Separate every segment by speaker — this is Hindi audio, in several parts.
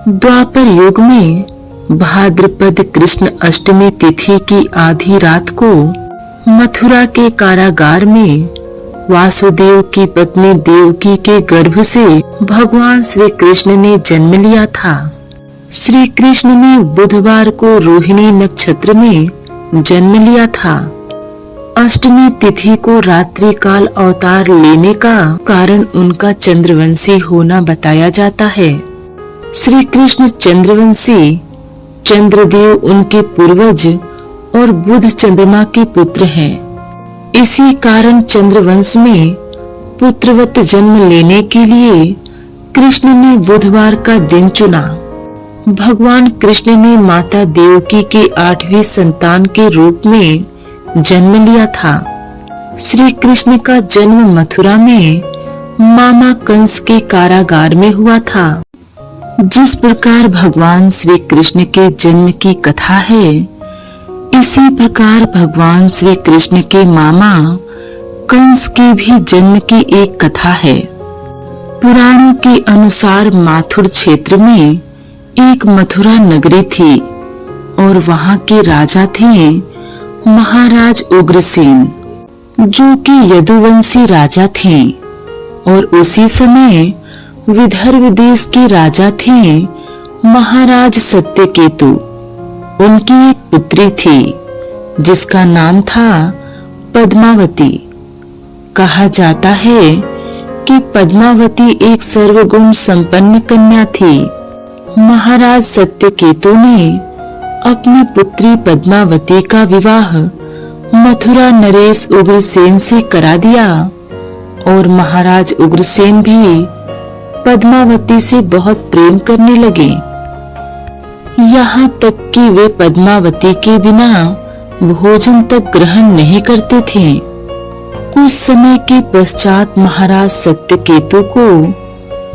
Speaker 1: द्वापर युग में भाद्रपद कृष्ण अष्टमी तिथि की आधी रात को मथुरा के कारागार में वासुदेव की पत्नी देवकी के गर्भ से भगवान श्री कृष्ण ने जन्म लिया था। श्री कृष्ण ने बुधवार को रोहिणी नक्षत्र में जन्म लिया था। अष्टमी तिथि को रात्रि काल अवतार लेने का कारण उनका चंद्रवंशी होना बताया जाता है। श्री कृष्ण चंद्रवंशी, चंद्रदेव उनके पूर्वज और बुध चंद्रमा के पुत्र हैं। इसी कारण चंद्रवंश में पुत्रवत जन्म लेने के लिए कृष्ण ने बुधवार का दिन चुना। भगवान कृष्ण ने माता देवकी के 8वें संतान के रूप में जन्म लिया था। श्री कृष्ण का जन्म मथुरा में मामा कंस के कारागार में हुआ था। जिस प्रकार भगवान श्री कृष्ण के जन्म की कथा है, इसी प्रकार भगवान श्री कृष्ण के मामा कंस के भी जन्म की एक कथा है। पुराणों के अनुसार माथुर क्षेत्र में एक मथुरा नगरी थी और वहां के राजा थे महाराज उग्रसेन, जो कि यदुवंशी राजा थे। और उसी समय विदर्भ देश के राजा थे महाराज सत्यकेतु। उनकी एक पुत्री थी जिसका नाम था पद्मावती। कहा जाता है कि पद्मावती एक सर्वगुण संपन्न कन्या थी। महाराज सत्यकेतु ने अपनी पुत्री पद्मावती का विवाह मथुरा नरेश उग्रसेन से करा दिया और महाराज उग्रसेन भी पद्मावती से बहुत प्रेम करने लगे। यहाँ तक कि वे पद्मावती के बिना भोजन तक ग्रहण नहीं करते थे। कुछ समय के पश्चात महाराज सत्यकेतु को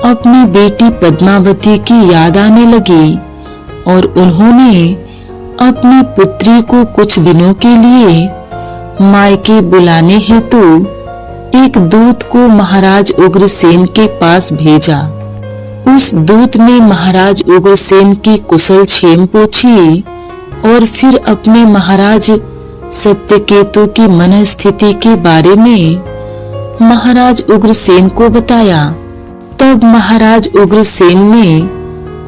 Speaker 1: अपनी बेटी पद्मावती की याद आने लगी और उन्होंने अपनी पुत्री को कुछ दिनों के लिए मायके बुलाने हेतु एक दूत को महाराज उग्रसेन के पास भेजा। उस दूत ने महाराज उग्रसेन की कुशल क्षेम पूछी और फिर अपने महाराज सत्यकेतु की मन स्थिति के बारे में महाराज उग्रसेन को बताया। तब महाराज उग्रसेन ने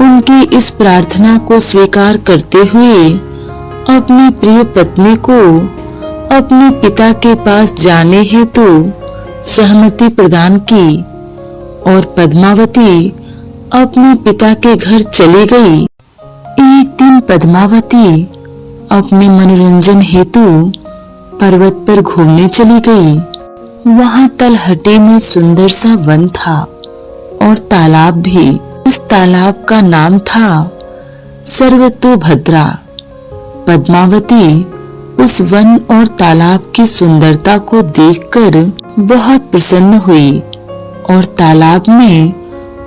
Speaker 1: उनकी इस प्रार्थना को स्वीकार करते हुए अपनी प्रिय पत्नी को अपने पिता के पास जाने हेतु सहमति प्रदान की और पद्मावती अपने पिता के घर चली गई। एक दिन पद्मावती अपने मनोरंजन हेतु पर्वत पर घूमने चली गई। वहां तलहटी में सुंदर सा वन था और तालाब भी। उस तालाब का नाम था सर्वतोभद्रा। पद्मावती उस वन और तालाब की सुंदरता को देखकर बहुत प्रसन्न हुई और तालाब में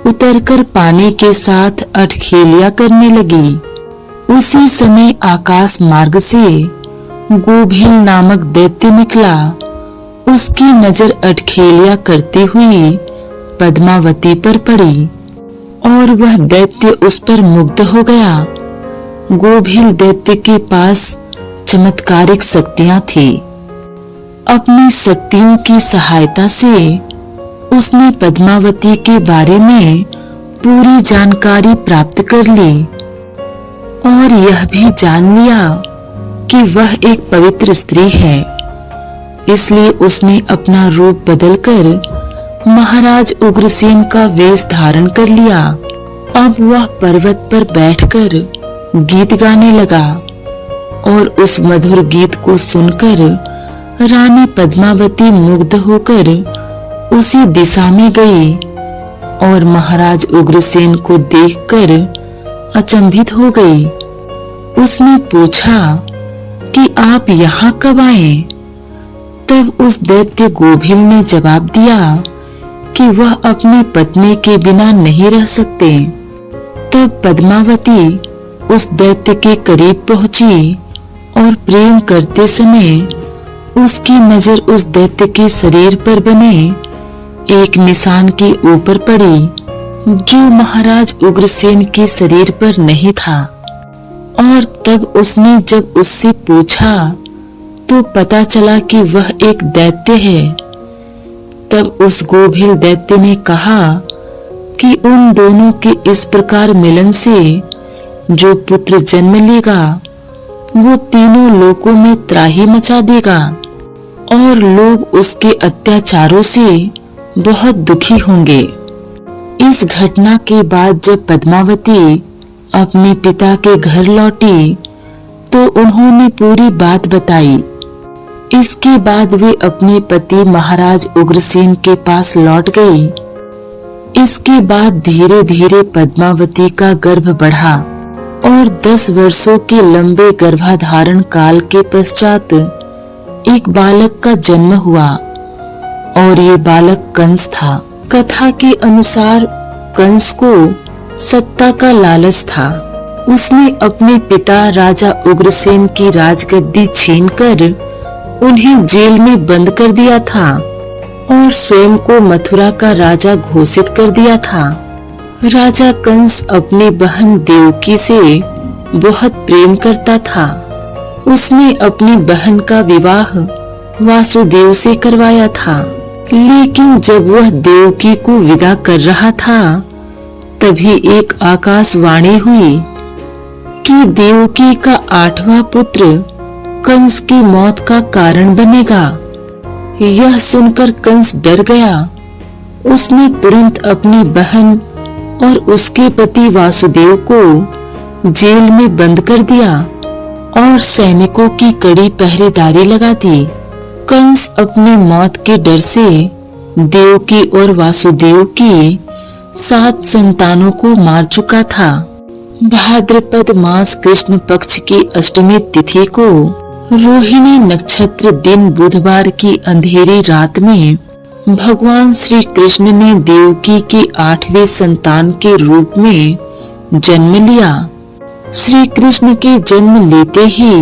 Speaker 1: उतरकर पानी के साथ अठखेलियां करने लगी। उसी समय आकाश मार्ग से गोभील नामक दैत्य निकला। उसकी नजर अठखेलियां करती हुई पद्मावती पर पड़ी और वह दैत्य उस पर मुग्ध हो गया। गोभील दैत्य के पास चमत्कारिक शक्तियां थी। अपनी शक्तियों की सहायता से उसने पद्मावती के बारे में पूरी जानकारी प्राप्त कर ली और यह भी जान लिया कि वह एक पवित्र स्त्री है। इसलिए उसने अपना रूप बदलकर महाराज उग्रसेन का वेश धारण कर लिया। अब वह पर्वत पर बैठकर गीत गाने लगा और उस मधुर गीत को सुनकर रानी पद्मावती मुग्ध होकर उसी दिशा में गई और महाराज उग्रसेन को देखकर अचंभित हो गई। उसने पूछा कि आप यहाँ कब आए? तब उस दैत्य गोभील ने जवाब दिया कि वह अपनी पत्नी के बिना नहीं रह सकते। तब पद्मावती उस दैत्य के करीब पहुंची और प्रेम करते समय उसकी नजर उस दैत्य के शरीर पर बने एक निशान के ऊपर पड़ी। जो महाराज उग्रसेन के शरीर पर नहीं था। और तब उसने जब उससे पूछा तो पता चला कि वह एक दैत्य है। तब उस गोभिल दैत्य ने कहा कि उन दोनों के इस प्रकार मिलन से जो पुत्र जन्म लेगा वो तीनों लोकों में त्राही मचा देगा और लोग उसके अत्याचारों से बहुत दुखी होंगे। इस घटना के बाद जब पद्मावती अपने पिता के घर लौटी तो उन्होंने पूरी बात बताई। इसके बाद वे अपने पति महाराज उग्रसेन के पास लौट गई। इसके बाद धीरे धीरे पद्मावती का गर्भ बढ़ा और 10 वर्षों के लंबे गर्भाधारण काल के पश्चात एक बालक का जन्म हुआ और ये बालक कंस था। कथा के अनुसार कंस को सत्ता का लालच था। उसने अपने पिता राजा उग्रसेन की राजगद्दी छीनकर उन्हें जेल में बंद कर दिया था और स्वयं को मथुरा का राजा घोषित कर दिया था। राजा कंस अपनी बहन देवकी से बहुत प्रेम करता था। उसने अपनी बहन का विवाह वासुदेव से करवाया था। लेकिन जब वह देवकी को विदा कर रहा था तभी एक आकाशवाणी हुई कि देवकी का 8वां पुत्र कंस की मौत का कारण बनेगा। यह सुनकर कंस डर गया। उसने तुरंत अपनी बहन और उसके पति वासुदेव को जेल में बंद कर दिया और सैनिकों की कड़ी पहरेदारी लगा दी। कंस अपनी मौत के डर से देवकी और वासुदेव की 7 संतानों को मार चुका था। भाद्रपद मास कृष्ण पक्ष की अष्टमी तिथि को रोहिणी नक्षत्र दिन बुधवार की अंधेरी रात में भगवान श्री कृष्ण ने देवकी के 8वें संतान के रूप में जन्म लिया। श्री कृष्ण के जन्म लेते ही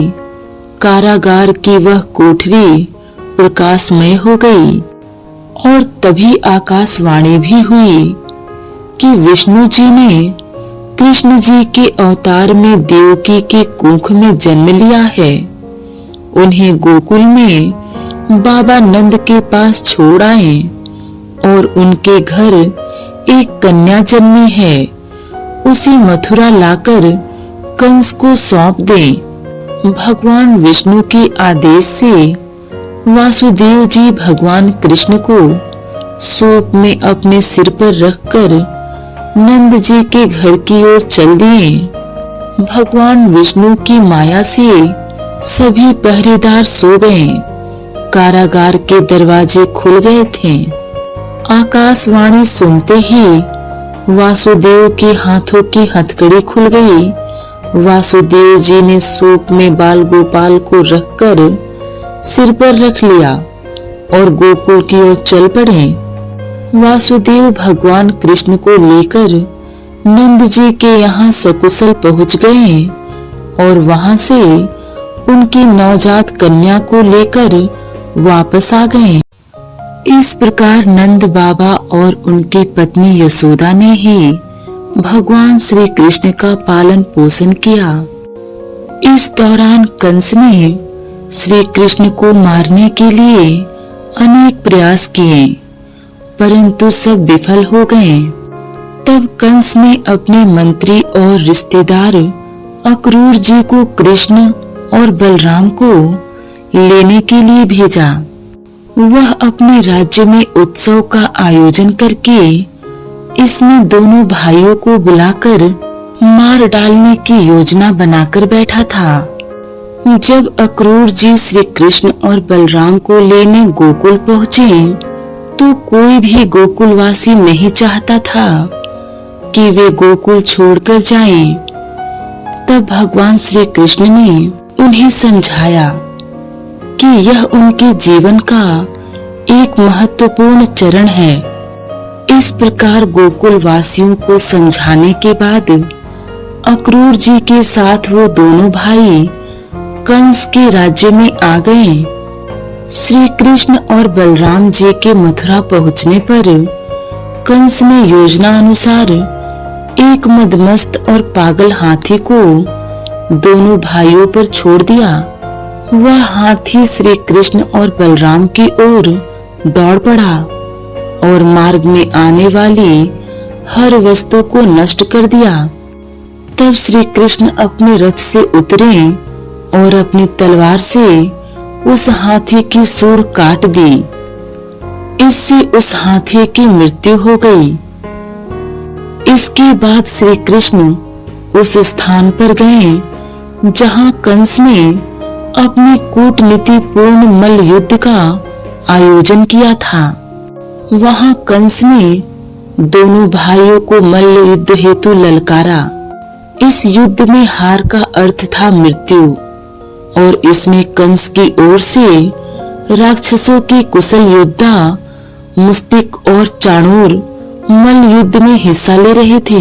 Speaker 1: कारागार की वह कोठरी प्रकाशमय हो गई और तभी आकाशवाणी भी हुई कि विष्णु जी ने कृष्ण जी के अवतार में देवकी के कुख में जन्म लिया है। उन्हें गोकुल में बाबा नंद के पास छोड़ आए और उनके घर एक कन्या जन्मी है। उसे मथुरा लाकर कंस को सौंप दें। भगवान विष्णु के आदेश से वासुदेव जी भगवान कृष्ण को सूप में अपने सिर पर रखकर नंद जी के घर की ओर चल दिए। भगवान विष्णु की माया से सभी पहरेदार सो गए। कारागार के दरवाजे खुल गए थे। आकाशवाणी सुनते ही वासुदेव के हाथों की हथकड़ी खुल गई। वासुदेव जी ने सूप में बाल गोपाल को रखकर सिर पर रख लिया और गोकुल की ओर चल पड़े। वासुदेव भगवान कृष्ण को लेकर नंद जी के यहाँ सकुशल पहुँच गए और वहां से उनकी नवजात कन्या को लेकर वापस आ गए। इस प्रकार नंद बाबा और उनकी पत्नी यशोदा ने ही भगवान श्री कृष्ण का पालन पोषण किया। इस दौरान कंस ने श्री कृष्ण को मारने के लिए अनेक प्रयास किए परंतु सब विफल हो गए। तब कंस ने अपने मंत्री और रिश्तेदार अक्रूर जी को कृष्ण और बलराम को लेने के लिए भेजा। वह अपने राज्य में उत्सव का आयोजन करके इसमें दोनों भाइयों को बुलाकर मार डालने की योजना बनाकर बैठा था। जब अक्रूर जी श्री कृष्ण और बलराम को लेने गोकुल पहुँचे तो कोई भी गोकुलवासी नहीं चाहता था कि वे गोकुल छोड़कर जाएं। तब भगवान श्री कृष्ण ने उन्हें समझाया कि यह उनके जीवन का एक महत्वपूर्ण चरण है। इस प्रकार गोकुल वासियों को समझाने के बाद अक्रूर जी के साथ वो दोनों भाई कंस के राज्य में आ गए। श्री कृष्ण और बलराम जी के मथुरा पहुंचने पर कंस ने योजना अनुसार एक मदमस्त और पागल हाथी को दोनों भाइयों पर छोड़ दिया। वह हाथी श्री कृष्ण और बलराम की ओर दौड़ पड़ा और मार्ग में आने वाली हर वस्तु को नष्ट कर दिया। तब श्री कृष्ण अपने रथ से उतरे और अपनी तलवार से उस हाथी की सूंड काट दी। इससे उस हाथी की मृत्यु हो गई। इसके बाद श्री कृष्ण उस स्थान पर गए जहां कंस ने अपने कूटनीतिपूर्ण मल्ल युद्ध का आयोजन किया था। वहां कंस ने दोनों भाइयों को मल्ल युद्ध हेतु ललकारा। इस युद्ध में हार का अर्थ था मृत्यु और इसमें कंस की ओर से राक्षसों के कुशल योद्धा मुस्तिक और चाणूर मल्ल युद्ध में हिस्सा ले रहे थे।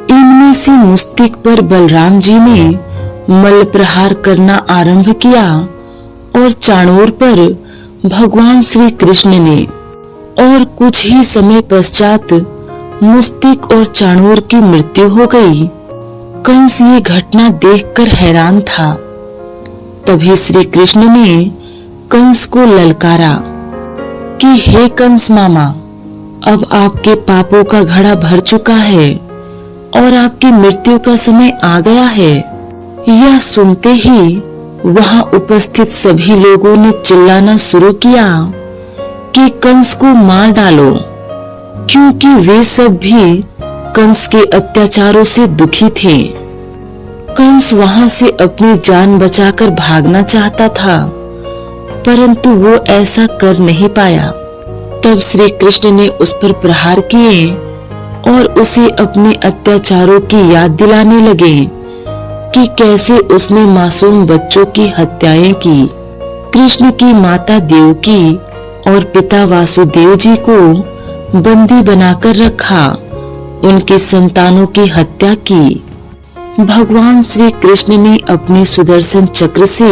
Speaker 1: इनमें से मुस्तिक पर बलराम जी ने मल्ल प्रहार करना आरंभ किया और चाणूर पर भगवान श्री कृष्ण ने, और कुछ ही समय पश्चात मुस्तिक और चाणूर की मृत्यु हो गई। कंस ये घटना देखकर हैरान था। तभी श्री कृष्ण ने कंस को ललकारा कि हे कंस मामा, अब आपके पापों का घड़ा भर चुका है और आपकी मृत्यु का समय आ गया है। यह सुनते ही वहां उपस्थित सभी लोगों ने चिल्लाना शुरू किया कि कंस को मार डालो, क्योंकि वे सब भी कंस के अत्याचारों से दुखी थे। कंस वहां से अपनी जान बचाकर भागना चाहता था, परंतु वो ऐसा कर नहीं पाया। तब श्री कृष्ण ने उस पर प्रहार किए और उसे अपने अत्याचारों की याद दिलाने लगे कि कैसे उसने मासूम बच्चों की हत्याएं की, कृष्ण की माता देवकी और पिता वासुदेव जी को बंदी बनाकर रखा, उनकी संतानों की हत्या की। भगवान श्री कृष्ण ने अपने सुदर्शन चक्र से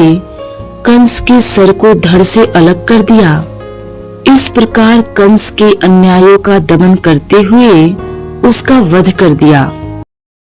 Speaker 1: कंस के सर को धड़ से अलग कर दिया। इस प्रकार कंस के अन्यायों का दमन करते हुए उसका वध कर दिया।